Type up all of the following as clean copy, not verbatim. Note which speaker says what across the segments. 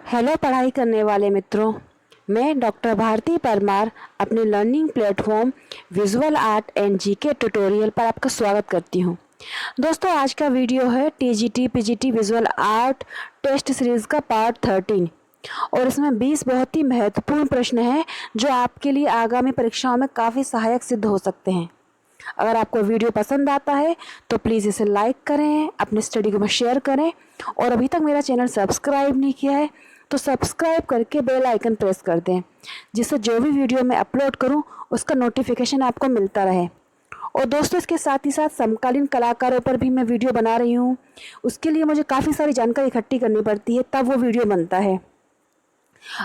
Speaker 1: Hello पढ़ाई करने वाले मित्रों, मैं डॉक्टर भारती परमार अपने learning platform visual art and GK tutorial पर आपका स्वागत करती हूं। दोस्तों, आज का वीडियो है TGT PGT visual art test series का पार्ट 13 और इसमें 20 बहुत ही महत्वपूर्ण प्रश्न हैं जो आपके लिए आगामी परीक्षाओं में काफ़ी सहायक सिद्ध हो सकते हैं। अगर आपको वीडियो पसंद आता है तो प्लीज़ इसे लाइक करें, अपने स्टडी को शेयर करें और अभी तक मेरा चैनल सब्सक्राइब नहीं किया है तो सब्सक्राइब करके बेल आइकन प्रेस कर दें, जिससे जो भी वीडियो मैं अपलोड करूं उसका नोटिफिकेशन आपको मिलता रहे। और दोस्तों, इसके साथ ही साथ समकालीन कलाकारों पर भी मैं वीडियो बना रही हूं। उसके लिए मुझे काफ़ी सारी जानकारी इकट्ठी करनी पड़ती है, तब वो वीडियो बनता है।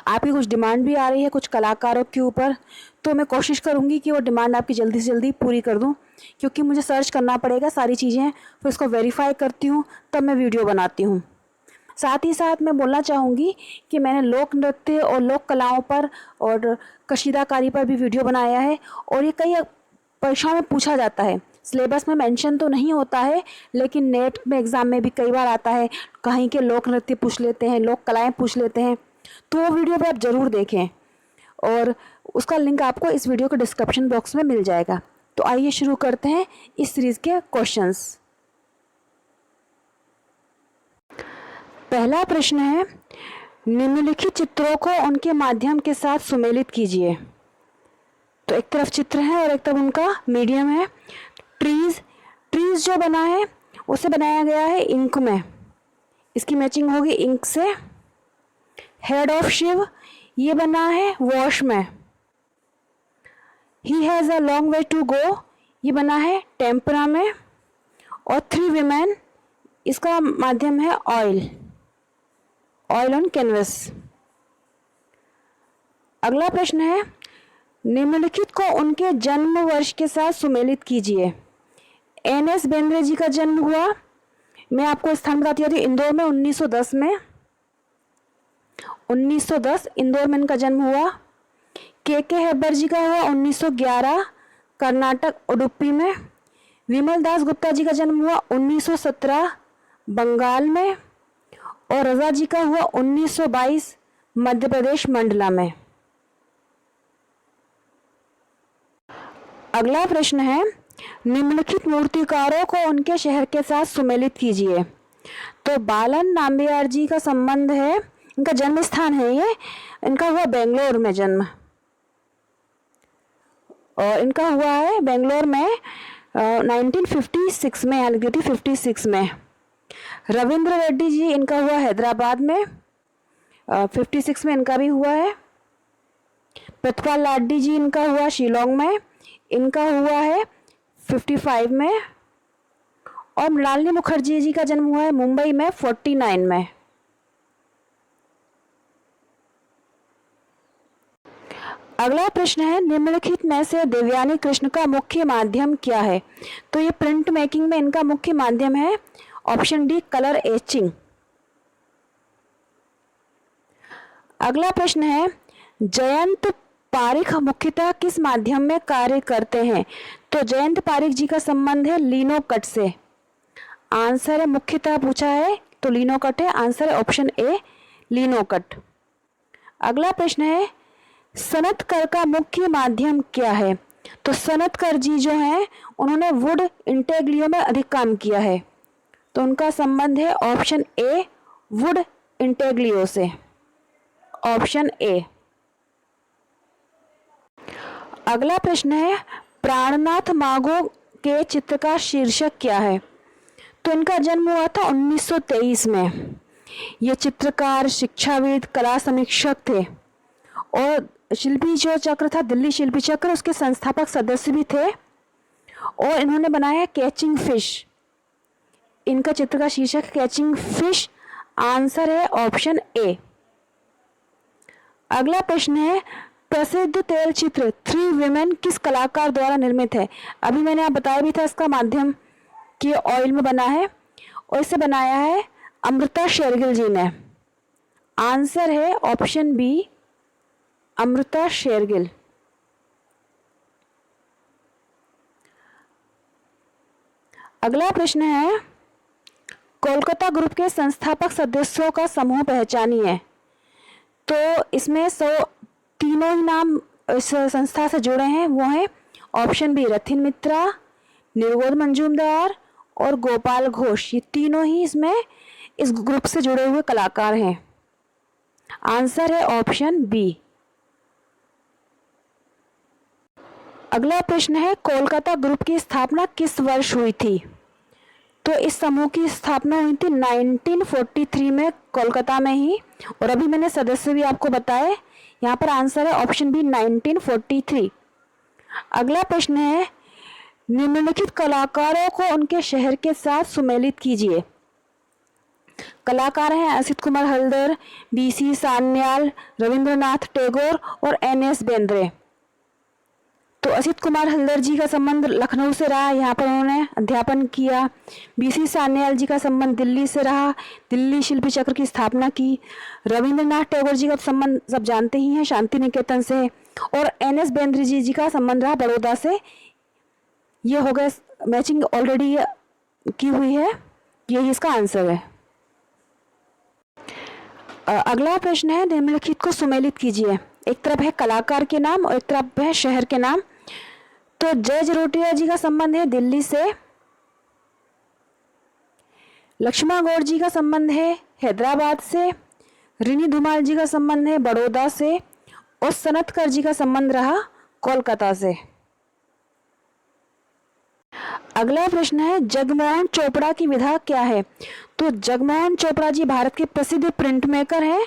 Speaker 1: आपकी कुछ डिमांड भी आ रही है कुछ कलाकारों के ऊपर, तो मैं कोशिश करूंगी कि वो डिमांड आपकी जल्दी से जल्दी पूरी कर दूं, क्योंकि मुझे सर्च करना पड़ेगा सारी चीज़ें, फिर उसको वेरीफाई करती हूं, तब मैं वीडियो बनाती हूं। साथ ही साथ मैं बोलना चाहूँगी कि मैंने लोक नृत्य और लोक कलाओं पर और कशीदाकारी पर भी वीडियो बनाया है और ये कई परीक्षाओं में पूछा जाता है। सिलेबस में मेंशन तो नहीं होता है, लेकिन नेट में एग्ज़ाम में भी कई बार आता है। कहीं के लोक नृत्य पूछ लेते हैं, लोक कलाएँ पूछ लेते हैं, तो वो वीडियो भी आप ज़रूर देखें और उसका लिंक आपको इस वीडियो के डिस्क्रिप्शन बॉक्स में मिल जाएगा। तो आइए शुरू करते हैं इस सीरीज़ के क्वेश्चंस। पहला प्रश्न है, निम्नलिखित चित्रों को उनके माध्यम के साथ सुमेलित कीजिए। तो एक तरफ चित्र है और एक तरफ उनका मीडियम है। ट्रीज जो बना है उसे बनाया गया है इंक में, इसकी मैचिंग होगी इंक से। हेड ऑफ शिव ये बना है वॉश में। He has a long way to go ये बना है टेम्परा में। और 3 विमेन इसका माध्यम है ऑयल ऑन कैनवस। अगला प्रश्न है, निम्नलिखित को उनके जन्म वर्ष के साथ सुमेलित कीजिए। एन.एस. बेंद्रे जी का जन्म हुआ, मैं आपको स्थान बताती हूँ, इंदौर में 1910 में 1910 इंदौर में इनका जन्म हुआ। के हेब्बर जी का हुआ 1911 कर्नाटक उडुपी में। विमल दास गुप्ता जी का जन्म हुआ 1917 बंगाल में। और रजा जी का हुआ 1922 मध्य प्रदेश मंडला में। अगला प्रश्न है, निम्नलिखित मूर्तिकारों को उनके शहर के साथ सुमेलित कीजिए। तो बालन नाम्बियार जी का संबंध है, इनका जन्म स्थान है ये, इनका हुआ बेंगलोर में जन्म और इनका हुआ है बेंगलोर में 1956 में, यानी 56 में। रविंद्र रेड्डी जी इनका हुआ हैदराबाद में 56 में इनका भी हुआ है। प्रतिपाल लाड्डी जी इनका हुआ शिलोंग में, इनका हुआ है 55 में। और मृणालिनी मुखर्जी जी का जन्म हुआ है मुंबई में 49 में। अगला प्रश्न है, निम्नलिखित में से देवयानी कृष्ण का मुख्य माध्यम क्या है। तो ये प्रिंट मेकिंग में इनका मुख्य माध्यम है ऑप्शन डी कलर एचिंग। अगला प्रश्न है, जयंत पारिख मुख्यतः किस माध्यम में कार्य करते हैं। तो जयंत पारिख जी का संबंध है लिनोकट से। आंसर है मुख्यतः पूछा है तो लिनोकट है, आंसर है ऑप्शन ए लिनोकट। अगला प्रश्न है, सनतकर का मुख्य माध्यम क्या है। तो सनतकर जी जो हैं उन्होंने वुड इंटेग्लियो में अधिक काम किया है, तो उनका संबंध है ऑप्शन ए वुड इंटेग्लियो से, ऑप्शन ए। अगला प्रश्न है, प्राणनाथ मागो के चित्र का शीर्षक क्या है। तो इनका जन्म हुआ था 1923 में। ये चित्रकार, शिक्षाविद, कला समीक्षक थे और शिल्पी जो चक्र था, दिल्ली शिल्पी चक्र, उसके संस्थापक सदस्य भी थे। और इन्होंने बनाया कैचिंग फिश, इनका चित्र का शीर्षक कैचिंग फिश, आंसर है ऑप्शन ए। अगला प्रश्न है, प्रसिद्ध तेल चित्र 3 विमेन किस कलाकार द्वारा निर्मित है। अभी मैंने आप बताया भी था इसका माध्यम कि ऑयल में बना है और इसे बनाया है अमृता शेरगिल जी ने, आंसर है ऑप्शन बी अमृता शेरगिल। अगला प्रश्न है, कोलकाता ग्रुप के संस्थापक सदस्यों का समूह पहचानिए। तो इसमें तीनों ही नाम इस संस्था से जुड़े हैं, वो हैं ऑप्शन बी रथिन मित्रा, निर्बोध मंजूमदार और गोपाल घोष। ये तीनों ही इसमें इस ग्रुप से जुड़े हुए कलाकार हैं। आंसर है ऑप्शन बी। अगला प्रश्न है, कोलकाता ग्रुप की स्थापना किस वर्ष हुई थी? तो इस समूह की स्थापना हुई थी 1943 में कोलकाता में ही, और अभी मैंने सदस्य भी आपको बताए। यहाँ पर आंसर है ऑप्शन बी 1943। अगला प्रश्न है, निम्नलिखित कलाकारों को उनके शहर के साथ सुमेलित कीजिए। कलाकार हैं असित कुमार हल्दर, बीसी सान्याल, रविंद्रनाथ टैगोर और एनएस बेंद्रे। तो असित कुमार हल्दर जी का संबंध लखनऊ से रहा, यहाँ पर उन्होंने अध्यापन किया। बीसी सान्याल जी का संबंध दिल्ली से रहा, दिल्ली शिल्पी चक्र की स्थापना की। रविंद्रनाथ टैगोर जी का संबंध सब जानते ही हैं, शांति निकेतन से। और एनएस बेंद्रे जी का संबंध रहा बड़ौदा से। ये हो गए, मैचिंग ऑलरेडी की हुई है, यही इसका आंसर है। अगला प्रश्न है, निम्नलिखित को सुमेलित कीजिए। एक तरफ है कलाकार के नाम और एक तरफ है शहर के नाम। तो जय जरोटिया जी का संबंध है दिल्ली से, लक्ष्मण गौड़ जी का संबंध है हैदराबाद से, रिनी धुमाल जी का संबंध है बड़ौदा से और सनतकर जी का संबंध रहा कोलकाता से। अगला प्रश्न है, जगमोहन चोपड़ा की विधा क्या है? तो जगमोहन चोपड़ा जी भारत के प्रसिद्ध प्रिंट मेकर हैं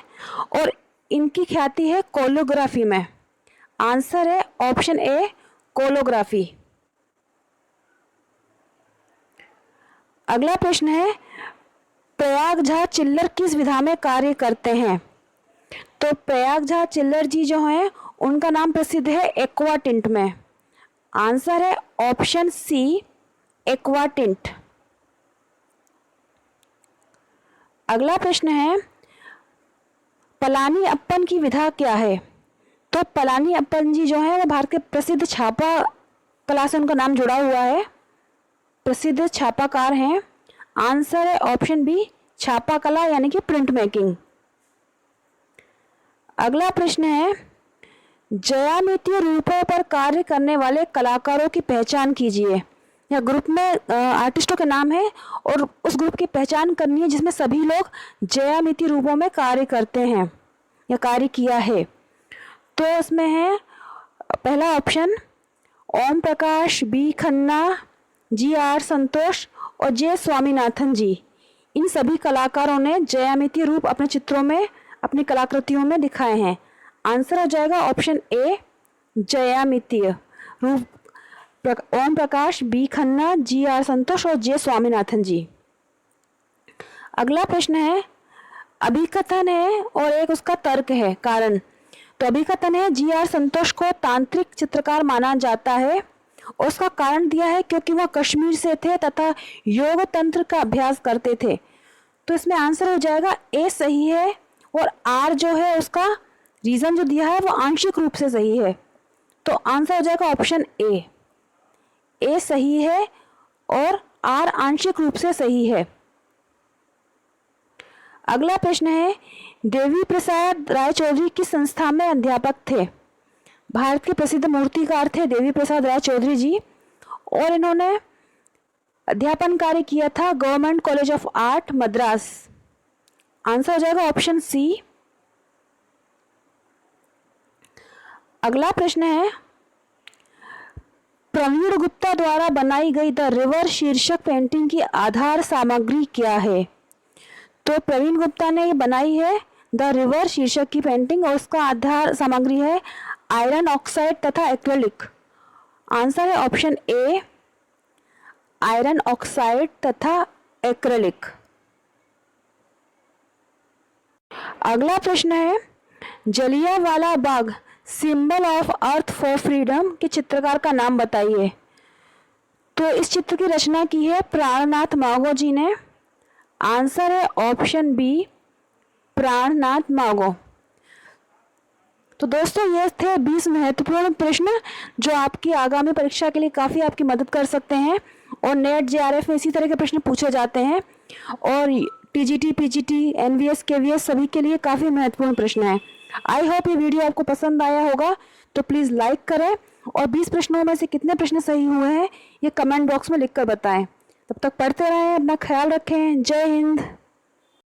Speaker 1: और इनकी ख्याति है कोलोग्राफी में। आंसर है ऑप्शन ए कोलोग्राफी। अगला प्रश्न है, प्रयाग झा चिल्लर किस विधा में कार्य करते हैं? तो प्रयाग झा चिल्लर जी जो हैं उनका नाम प्रसिद्ध है एक्वाटिंट में। आंसर है ऑप्शन सी एक्वाटिंट। अगला प्रश्न है, पलानी अप्पन की विधा क्या है? तो पलानी अप्पन जी जो है वो भारत के प्रसिद्ध छापा कला से उनका नाम जुड़ा हुआ है, प्रसिद्ध छापाकार हैं। आंसर है ऑप्शन बी छापा कला यानी कि प्रिंट मेकिंग। अगला प्रश्न है, ज्यामितीय रूपों पर कार्य करने वाले कलाकारों की पहचान कीजिए। या ग्रुप में आर्टिस्टों के नाम है और उस ग्रुप की पहचान करनी है जिसमें सभी लोग ज्यामितीय रूपों में कार्य करते हैं या कार्य किया है। तो इसमें है पहला option Om Prakash, B Khanna, G R Santosh और जे स्वामीनाथन जी। इन सभी कलाकारों ने ज्यामितीय रूप अपने चित्रों में, अपनी कलाकृतियों में दिखाए हैं। आंसर हो जाएगा ऑप्शन ए ज्यामितीय रूप, ओम Prakash, B Khanna, G R Santosh और जे स्वामीनाथन जी। अगला प्रश्न है, अभिकथन है और एक उसका तर्क है, कारण। तो अभिकथन है, जी आर संतोष को तांत्रिक चित्रकार माना जाता है और उसका कारण दिया है क्योंकि वह कश्मीर से थे तथा योग तंत्र का अभ्यास करते थे। तो इसमें आंसर हो जाएगा ए सही है और आर जो है उसका रीजन जो दिया है वो आंशिक रूप से सही है। तो आंसर हो जाएगा ऑप्शन ए सही है और आर आंशिक रूप से सही है। अगला प्रश्न है, देवी प्रसाद राय चौधरी किस संस्था में अध्यापक थे? भारत के प्रसिद्ध मूर्तिकार थे देवी प्रसाद राय चौधरी जी और इन्होंने अध्यापन कार्य किया था government college of art Madras. Answer हो जाएगा ऑप्शन सी। अगला प्रश्न है, प्रवीण गुप्ता द्वारा बनाई गई द रिवर शीर्षक पेंटिंग की आधार सामग्री क्या है? तो प्रवीण गुप्ता ने ये बनाई है द रिवर शीर्षक की पेंटिंग और उसका आधार सामग्री है आयरन ऑक्साइड तथा एक्रेलिक। आंसर है ऑप्शन ए आयरन ऑक्साइड तथा एक्रेलिक। अगला प्रश्न है, Jallianwala Bagh symbol of earth for freedom के चित्रकार का नाम बताइए। तो इस चित्र की रचना की है प्राणनाथ मागो जी ने। आंसर है ऑप्शन बी प्राणनाथ मागो। तो दोस्तों ये थे 20 महत्वपूर्ण प्रश्न जो आपकी आगामी परीक्षा के लिए काफ़ी आपकी मदद कर सकते हैं और नेट जेआरएफ में इसी तरह के प्रश्न पूछे जाते हैं। और टीजीटी, पीजीटी, एनवीएस, केवीएस सभी के लिए काफ़ी महत्वपूर्ण प्रश्न है। आई होप ये वीडियो आपको पसंद आया होगा, तो प्लीज़ लाइक करें और 20 प्रश्नों में से कितने प्रश्न सही हुए हैं ये कमेंट बॉक्स में लिखकर बताएं। तब तक पढ़ते रहें, अपना ख्याल रखें। जय हिंद।